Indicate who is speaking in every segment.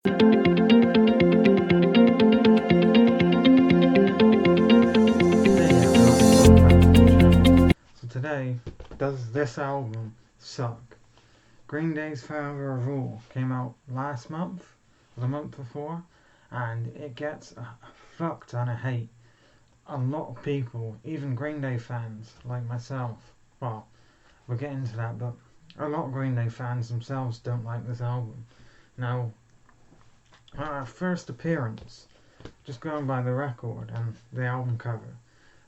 Speaker 1: So today, does this album suck? Greenday's Father of All came out last month, or the month before, and it gets a fuck ton of hate. A lot of people, even Green Day fans like myself, well, we'll get into that, but a lot of Green Day fans themselves don't like this album. Now, our first appearance, just going by the record and the album cover,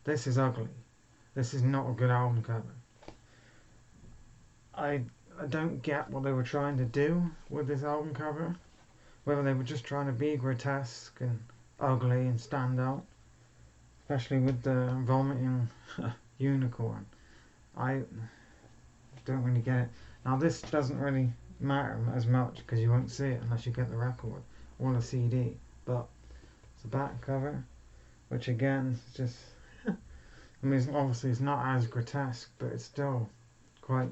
Speaker 1: this is ugly. This is not a good album cover. I don't get what they were trying to do with this album cover. Whether they were just trying to be grotesque and ugly and stand out, especially with the vomiting unicorn. I don't really get it. Now this doesn't really matter as much because you won't see it unless you get the record or the CD. But it's the back cover, which again is just. I mean, obviously it's not as grotesque, but it's still quite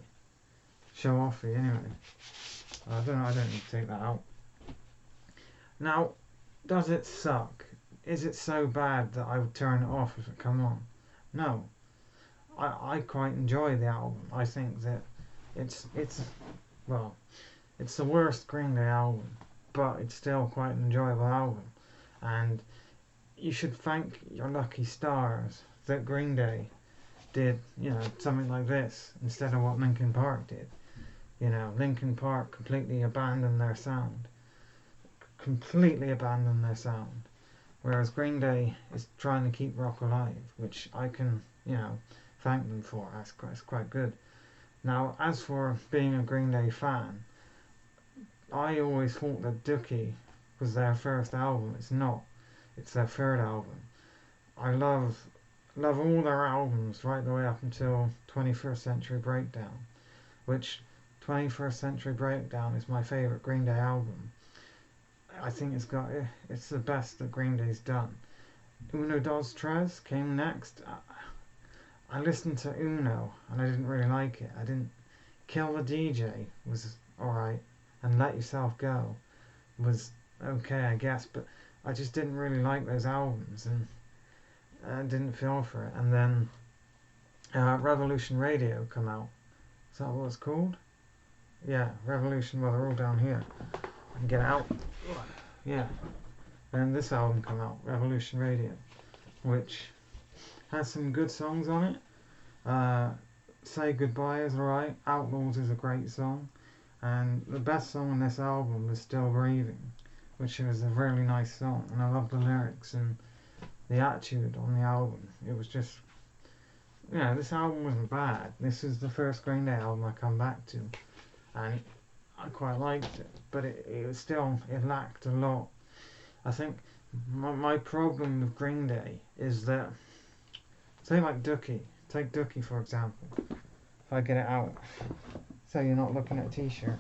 Speaker 1: show-offy anyway. I don't know. I don't need to take that out. Now, does it suck? Is it so bad that I would turn it off if it come on? No. I quite enjoy the album. I think that it's well, it's the worst Green Day album, but it's still quite an enjoyable album. And you should thank your lucky stars that Green Day did, something like this instead of what Linkin Park did. Linkin Park completely abandoned their sound. Whereas Green Day is trying to keep rock alive, which I can, thank them for. That's quite good. Now, as for being a Green Day fan, I always thought that Dookie was their first album. It's not. It's their third album. I love all their albums right the way up until 21st Century Breakdown, which 21st Century Breakdown is my favourite Green Day album. I think it's the best that Green Day's done. Uno Dos Tres came next. I listened to Uno and I didn't really like it. I didn't. Kill the DJ was alright, and Let Yourself Go was okay, I guess, but I just didn't really like those albums and I didn't feel for it. And then Revolution Radio come out. Is that what it's called? Yeah, Revolution. Well, they're all down here. I can get it out. Yeah. And this album come out, Revolution Radio, which has some good songs on it. Say Goodbye is alright. Outlaws is a great song. And the best song on this album is Still Breathing, which is a really nice song. And I love the lyrics and the attitude on the album. It was just, this album wasn't bad. This is the first Green Day album I come back to. And I quite liked it. But it was still, it lacked a lot. I think my problem with Green Day is that, say like Dookie. Take Dookie for example. If I get it out. So you're not looking at a t-shirt.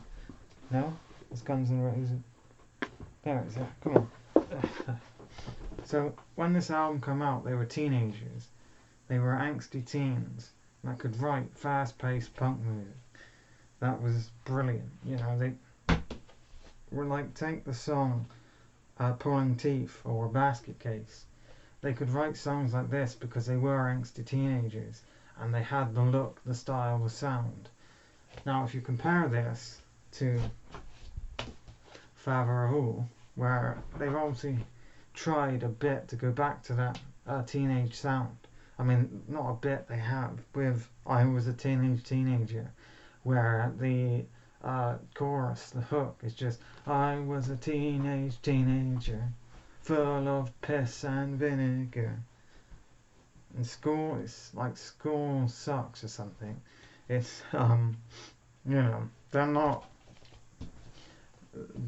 Speaker 1: No? It's Guns N' Roses. There it is. Come on. So when this album came out, they were teenagers. They were angsty teens that could write fast-paced punk music. That was brilliant. They were like, take the song Pulling Teeth or Basket Case. They could write songs like this because they were angsty teenagers and they had the look, the style, the sound. Now if you compare this to Father of All, where they've obviously tried a bit to go back to that teenage sound. I mean, not a bit, they have, with I Was a Teenager, where the chorus, the hook is just I was a teenager full of piss and vinegar. And school is like school sucks or something. It's they're not,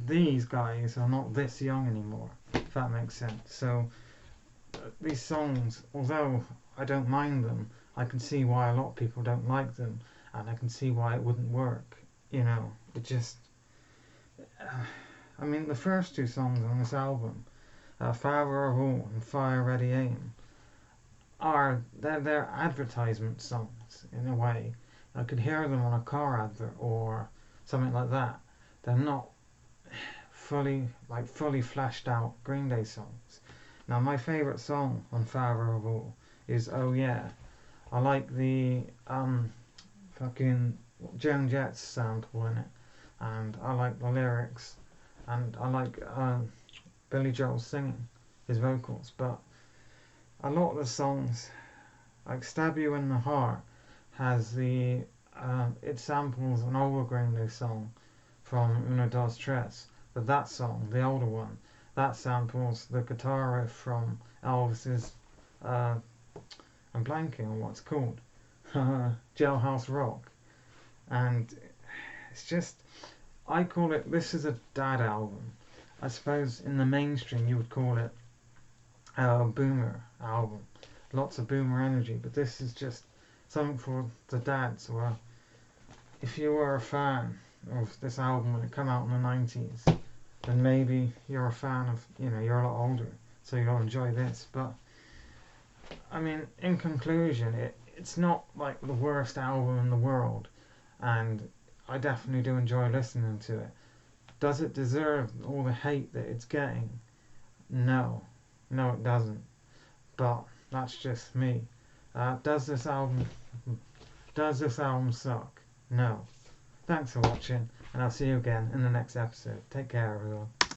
Speaker 1: these guys are not this young anymore, if that makes sense. So these songs, although I don't mind them, I can see why a lot of people don't like them, and I can see why it wouldn't work. It just I mean, the first two songs on this album, Father of All and Fire Ready Aim, they're advertisement songs in a way. I could hear them on a car advert or something like that. They're not fully fleshed out Green Day songs. Now my favourite song on Father of All is Oh Yeah. I like the fucking Joan Jett sample in it, and I like the lyrics, and I like Billy Joel singing his vocals. But a lot of the songs, like Stab You in the Heart, has it samples an older Green Day song from Uno Dos Tres, but that song, the older one, that samples the guitar riff from Elvis's I'm blanking on what it's called, Jailhouse Rock. And it's just, I call it, this is a dad album. I suppose in the mainstream you would call it a boomer album, lots of boomer energy, but this is just something for the dads. Or if you were a fan of this album when it came out in the 90s, then maybe you're a fan of, you're a lot older, so you'll enjoy this. But I mean, in conclusion, it's not like the worst album in the world, and I definitely do enjoy listening to it. Does it deserve all the hate that it's getting? No, it doesn't. But that's just me. Does this album suck? No. Thanks for watching, and I'll see you again in the next episode. Take care, everyone.